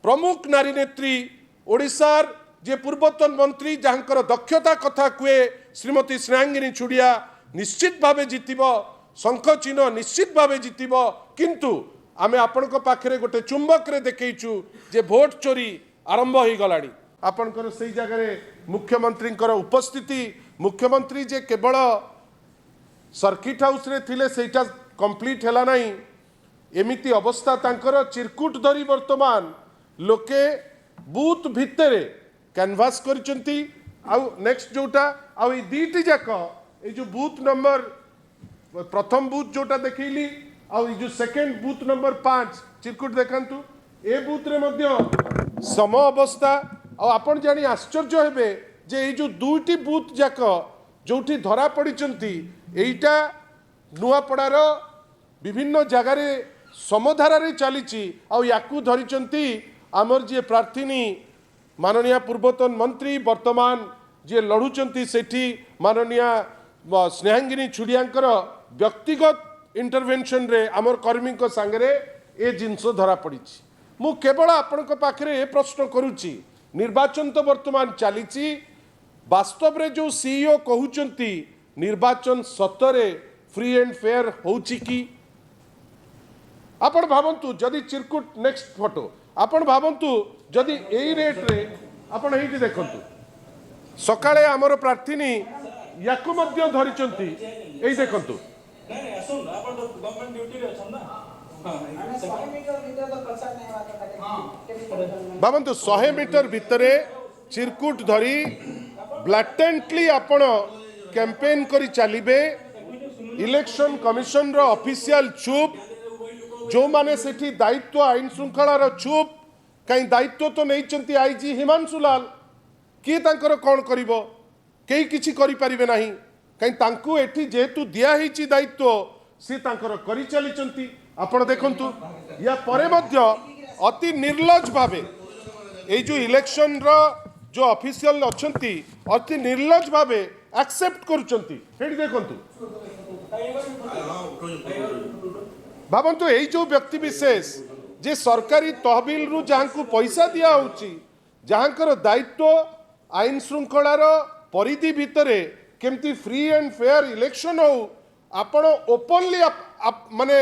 प्रमुख नारी नेत्री ओडिशार जे पूर्वतन मंत्री जहाँकर दक्षता कथा कहे श्रीमती स्नेहांगिनी छुड़िया निश्चित भावे जितिब शंख चिन्ह निश्चित भावे जितिब किंतु आमे आपनक पाखरे गोटे चुंबक रे देखैछु जे भोट चोरी आरंभ हो गलानी आपनकर सही जगह मुख्यमंत्री उपस्थिति मुख्यमंत्री जे केवल सर्किट हाउस रे थिले सेटा कंप्लीट हैला नहीं एमिति अवस्था तांकर चिरकुट धरी वर्तमान लोके बूथ भितरे कैनवास करचंती आउ नेक्स्ट जोटा आउ ई दीटी जाक ए जो बूथ नंबर प्रथम बूथ जोटा देखैली आउ ई जो सेकंड बूथ नंबर 5 चिरकुट देखंतु ए बूथ रे मध्य सम अवस्था आउ आपण जानी आश्चर्य हेबे जे ए जो दुईटी बूथ जाक जोठी धरा पड़िचंती एइटा नुआपड़ार विभिन्न जगार समधारा चली आउ याकू धरिचंती आमर जे प्रार्थीनी माननीय पूर्वतन मंत्री वर्तमान जे लड़ुचंती सेठी माननीय स्नेहांगिनी छुड़ियांकर व्यक्तिगत इंटरवेंशन रे आमर कर्मी को सांगरे ए जिनस धरा पड़ी मु केवल आपण पाखरे ए प्रश्न करुच्ची निर्वाचन तो वर्तमान चली वास्तव रे जो सीईओ कहउचंती निर्वाचन सतरे फ्री एंड फेयर होउची की आपण भावंतु जदि चिरकुट नेक्स्ट फोटो आपण भावंतु जदि एई रेट रे आपण एइटी देखंतु सकाळे हमर प्रार्थीनी याकु मध्य धरिचंती एई देखंतु भावंतु 100 मीटर भितरे चिरकुट धरी ब्लैटेंटली आपण कैंपेन करी चलिबे इलेक्शन कमिशन रो ऑफिशियल चुप जो माने सेठी दायित्व आईन श्रृंखलार चुप कहीं दायित्व तो नहीं आईजी हिमांशु लाल किए तांकर कौन करिवो केही किछि करि परिबे नाही कहीं तांकु एठी जेतु दिया हिची दायित्व सी तांकर करि चलिचंती आपण देखंतु या परे मध्य अति निर्लज भावे ए जो इलेक्शन रो जो ऑफिशियल अछंती अति निर्लज भावे एक्सेप्ट करूचंती हेडी देखंतु भावंतु यही जो व्यक्ति विशेष जे सरकारी तहबिल रु जहाँ को पैसा दिया होची जहाँकर दायित्व आईन श्रृंखलार परिधि भितरे केमती फ्री एंड फेयर इलेक्शन हो आपण ओपनली माने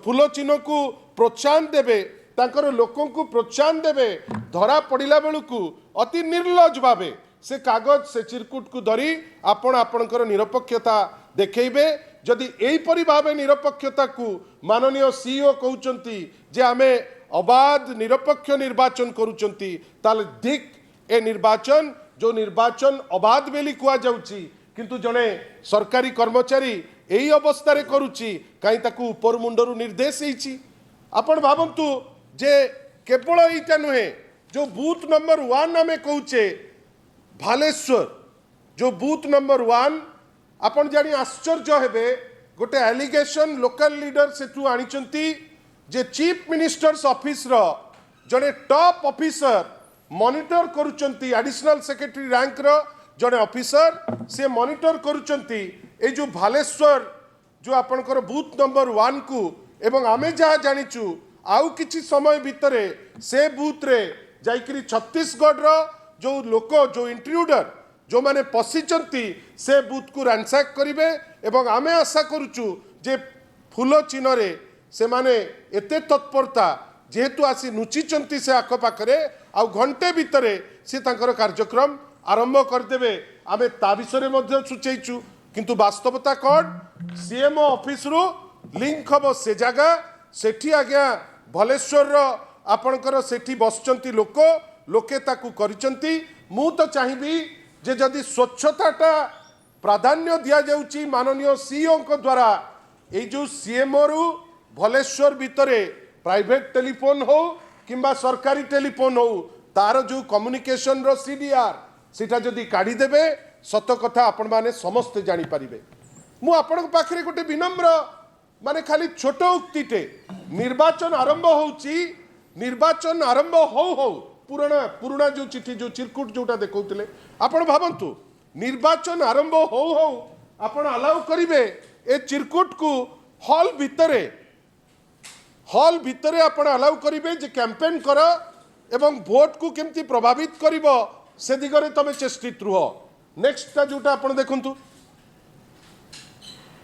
फूल चिन्ह को प्रोत्साहन देबे तांकर लोकों को प्रोत्साहन देबे धरा पड़िला बेलू अति निर्लज भावे से कागज से चिरकुट को धरी आपण आपणकर निरपेक्षता देखैबे जदि एहीपरि भावे निरपेक्षता को माननीय सीईओ कहउचंती जे आमे अबाध निरपेक्ष निर्वाचन करूचंती ताले दिक ए निर्वाचन जो निर्वाचन अबाध बेली कुआ जाउची किंतु जने सरकारी कर्मचारी एही अवस्था रे करूची काई ताकू ऊपर मुंडरू निर्देश हेची आपण भावंतु जे केवल एटा नुहे जो बूथ नंबर 1 आमे कहूचे भालेश्वर जो बूथ नंबर 1 आपण जानी आश्चर्य हेबे गोटे एलिगेशन लोकल लीडर सेठू आनिचंती जे चीफ मिनिस्टर्स ऑफिस रो जने टॉप ऑफिसर मॉनिटर करूचंती एडिशनल सेक्रेटरी रैंक रो जने ऑफिसर से मॉनिटर करूचंती ए जो भालेश्वर जो आपनकर बूथ नंबर 1 को एवं आमे जहाँ जानिचु आउ किछि समय भितरे से बूथ रे जाइकरी छत्तीसगढ़ रो जो लोक जो इंट्रूडर जो माने पशिचंती से बूथ को रैंसैक करिवे एवं आमे आशा करूचु जे फूल चिन्ह रे से माने एते तत्परता जेहेतु आसी नुचिचंती से आख पाखरे आउ घंटे भितरे से तांकर कार्यक्रम आरंभ करदेवे आमे ता विषय मध्ये सूचैचु किंतु वास्तवता कौन सीएमओ ऑफिस रु लिंक हम से जगह सेठी आज्ञा भलेश्वर आपणकर सेठी बसचंती लोक लोके ताकू करिचंती मु तो चाहिबी जे जदि स्वच्छताटा प्राधान्य दिया जाउची माननीय सीईओ को द्वारा ए जो सीएमओ रु भलेश्वर भितरे प्राइवेट टेलीफोन हो किंबा सरकारी टेलीफोन हो तार जो कम्युनिकेशन रो सीडीआर सेटा जदि काढ़ी देबे सत कथा आपण माने समस्त जानी परिबे मु आपण पाखरे गोटे विनम्र माने खाली छोट उक्तिटे निर्वाचन आरंभ होउची निर्वाचन आरंभ हो पुराना जो चिठी जो चिरकुट जोटा देखौतले आपण भाबंतु निर्वाचन आरंभ हो आपण अलाउ करिवे ए चिरकुट को हॉल भितरे हॉल भितर आपण अलाउ करेंगे जे कैंपेन कर एवं भोट को केमती प्रभावित करिवो से दिगरे तमे चेष्टित रुह। नेक्स्ट टा जोटा आपण देखंतु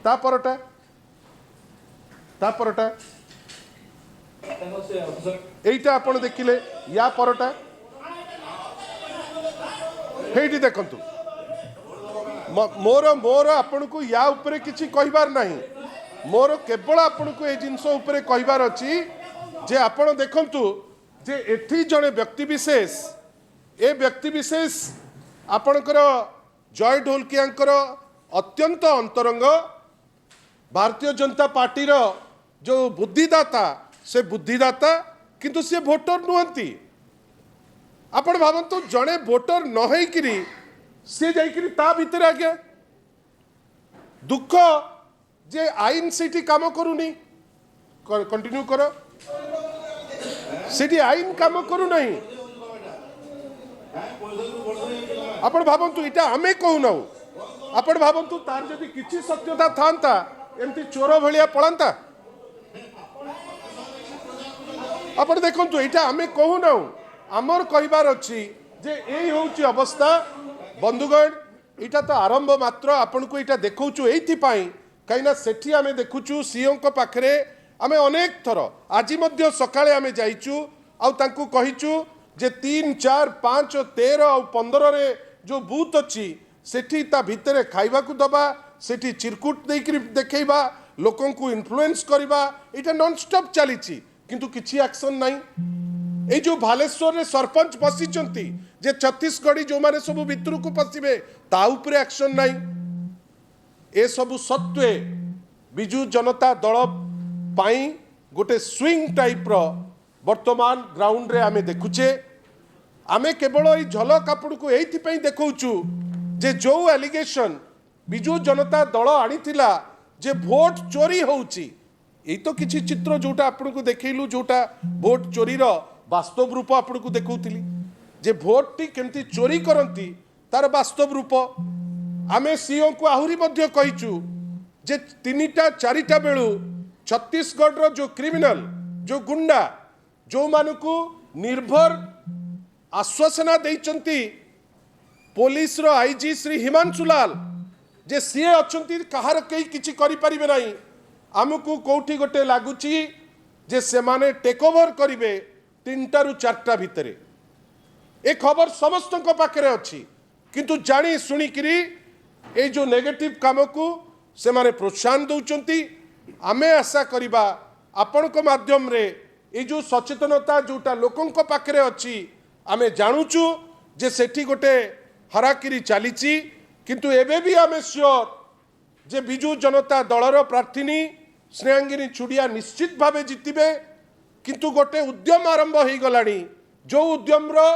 ता परटा एटा आपण देखिले या परटा हेटी देखंतु मोर मोर आपण को या ऊपर किछि कहबार नाही मोर केवल आपण को ए जिंस ऊपर कहबार अछि जे आपण देखंतु जे एठी जने व्यक्ति विशेष ए व्यक्ति विशेष आपणकर जय ढोलकियांकर अत्यंत अंतरंग भारतीय जनता पार्टी रो जो बुद्धिदाता से बुद्धिदाता किंतु से भोटर नुहंती आपण भावंतु जने भोटर न होइकिरी से जाइकिरी ता भितर आगे दुख जे आईन सेठी काम करूनी कंटिन्यू करो सेठी आईन काम करू नहीं आपण भावंतु इटा आमे कहूना आपण भावंतु तार जदि किछि सत्यता थांता एमती चोर भलिया पळंता आपण देखंतु इटा आमे कहूना आमर कहबार अछि जे एई होउची अवस्था बंधुगण इटा तो आरंभ मात्र आपण को इटा देखौचु एथि पाई कहिना सेठी आमे देखुचु सीओ को पाखरे आमे अनेक थर आज मध्य सकाळे आमे जाइचु आउ तांकु कहिचु जे 3, 4, 5, 13 और 15 रे जो बूथ अच्छी सेठी ता भितरे खाइबा को दबा सेठी चिरकुट देकरी देखैबा लोकन को इन्फ्लुएंस करबा इटा नॉन स्टॉप चलीची किंतु किछि एक्शन नाही। ए जो भालेश्वर रे सरपंच बसिचंती जे छत्तीसगढ़ी जो माने सब भितर को पसिबे ता ऊपर एक्शन नाही। ए सब सत्वे बिजू जनता दल पाई गोटे स्विंग टाइप रो वर्तमान ग्राउंड रे आमे देखुचे आमे केवल ई झलक आपण को एथि पई देखौचु जे जो एलिगेशन बिजू जनता दल आनीथिला जे भोट चोरी होउची एई तो किछि चित्र जोटा आपण को देखैलु जोटा भोट चोरी रो वास्तव रूप आपण को देखौतिली जे भोट टी केमती चोरी करंती तार वास्तव रूप आमे सीओ को आहुरी मध्य कहिचु जे 3टा 4टा बेलू छत्तीसगढ़ रो जो क्रिमिनल जो गुंडा जो मानकु निर्भर आश्वासना देइचंती पुलिस रो आईजी श्री हिमांशु लाल जे सीए अछंती कहार कई किछि करि परिबे नाही हमकु कोठी गोटे लागुची जे से माने टेक ओवर करिवे 3टा रु 4टा भितरे ए खबर समस्त को पाखरे अछि किंतु जानी सुनी करी ए जो नेगेटिव काम को से माने प्रोत्साहन दउचंती आमे आशा करिबा आपण को माध्यम रे ए जो सचेतनता जोटा लोकन को पाखरे अछि आमे जानुचु जे सेठी गोटे हराकिरी चलीची किंतु एबे भी आमे श्योर जे बिजू जनता दलर प्रार्थीनी स्नेहांगिनी छुड़िया निश्चित भावे जितिबे किंतु गोटे उद्यम आरंभ हो गलानी जो उद्यम रो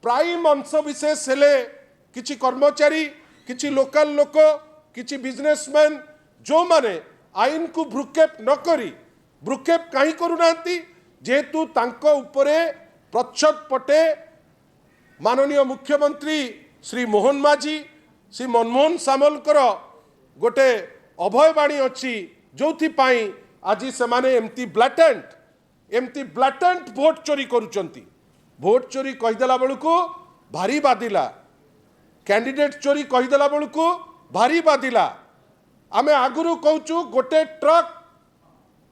प्राइम अंश विशेष हेले किछि कर्मचारी किछि लोकल लोक किछि बिजनेसमैन जो माने आईन को भ्रुक्षेप न करी भ्रुक्षेप कहीं करूनांती जेहेतु तांको उपरे प्रच्छद पटे माननीय मुख्यमंत्री श्री मोहन माझी श्री मनमोहन सामलकर गोटे अभयवाणी अच्छी जो आज से माने एमती ब्लाटेंट भोट चोरी करुचंती भोट चोरी कहीदेला बेलू को भारी बाधिला कैंडिडेट चोरी कहीदेला बेलू को भारी बाधिला आमे आगुरु कहूचु गोटे ट्रक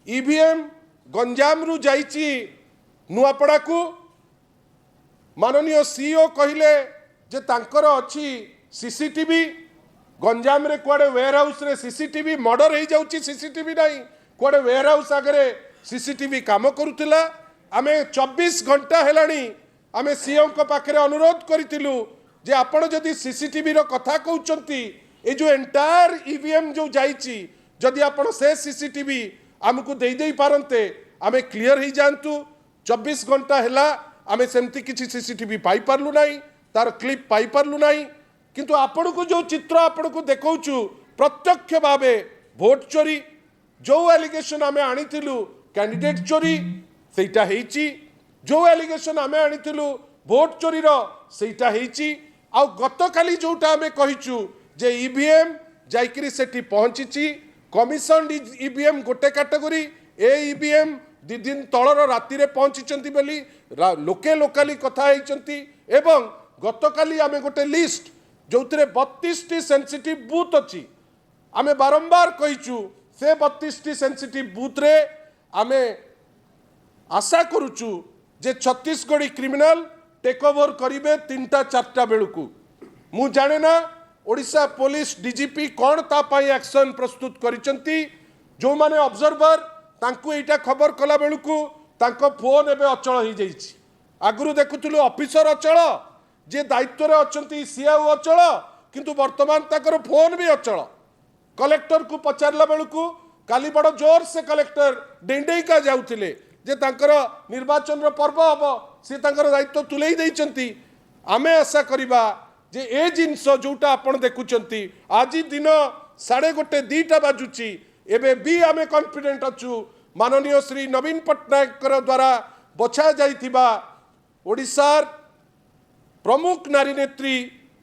ईवीएम गंजाम रु जाइची नुआपड़ा को माननीय सीईओ कहिले जे तांकर अछि सीसीटीवी गंजाम रे कुआडे वेयर हाउस रे सीसीटीवी मर्डर हो जाउची सीसीटीवी नहीं कुआडे वेयर हाउस आगे सीसीटीवी काम करुतिला आमे 24 घंटा हेलानी आमे सीएम को पाखरे अनुरोध करितिलु जे आपण जदि सीसीटीवी रो कथा कहउचंती ए जो एंटायर ईवीएम जो जाइची जदि आपण से सीसीटीवी आमको दे दे पारंते आमे क्लियर ही जानतु 24 घंटा हेला आमे सेमती किछि सीसीटीवी पाई पारलु नाही तार क्लिप पाई पारलु नाही किंतु आपण को जो चित्र आपण को देखौचु प्रत्यक्ष भावे भोट चोरी जो एलिगेशन आमे आनिथिलु कैंडिडेट चोरी सेटा हेची जो एलिगेशन आमे आनिथिलु भोट चोरी रो सेटा हेची आ गतकाली जोटा आमे कहिचु जे ईवीएम जाइकरी सेठी पहुंचीची कमिशन ईवीएम गोटे कैटेगरी ए ईवीएम ଦି दिन तलर राति रे पहुंची बोली लोके लोकाली कथा होती एवं गतकाली आमे गोटे लिस्ट जो 32 टी सेंसिटिव बूथ अच्छी आमे बारंबार कहीचु से 32 टी सेंसिटिव बूथ रे आमे आशा करुचु जे छत्तीसगढ़ी क्रिमिनाल टेक ओवर करिवे 3टा 4टा बेलू मु जाने ना ओडिशा पुलिस डीजीपी कौन तापाई एक्शन प्रस्तुत करिसंती जो माने ऑब्जर्वर तांकु एटा खबर कला बेलू तांको फोन एबे अचल हो जाइछि आगुरु देखुथुलु ऑफिसर अचल जे दायित्व रे अछंती सीआऊ अचल किंतु वर्तमान ताकर फोन भी अचल कलेक्टर को पचारला बेलू काली बड़ जोर से कलेक्टर डेंडेका जाउथिले जे तांकर निर्वाचन रो पर्व हम से तांकर दायित्व तुलेई देइचंती आमे आशा करिबा जे ए जिनस जोटा आपण देखुचंती आज दिन 1:30 2टा बाजुची एबे भी आमे कॉन्फिडेंट अछु माननीय श्री नवीन पट्टनायक द्वारा बछा जाइथिबा ओडिशार प्रमुख नारी नेत्री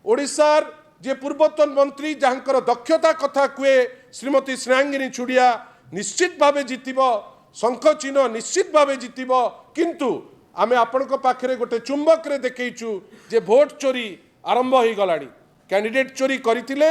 ओडिशार जे पूर्वतन मंत्री जहाँकर दक्षता कथा कुए श्रीमती स्नेहांगिनी छुड़िया निश्चित भावे जीतिब शंख चिन्ह निश्चित भावे जीतिब किंतु आमे आपणक पाखरे गोटे चुंबक रे देखैचु जे भोट चोरी आरंभ हो गलानी कैंडिडेट चोरी करथिले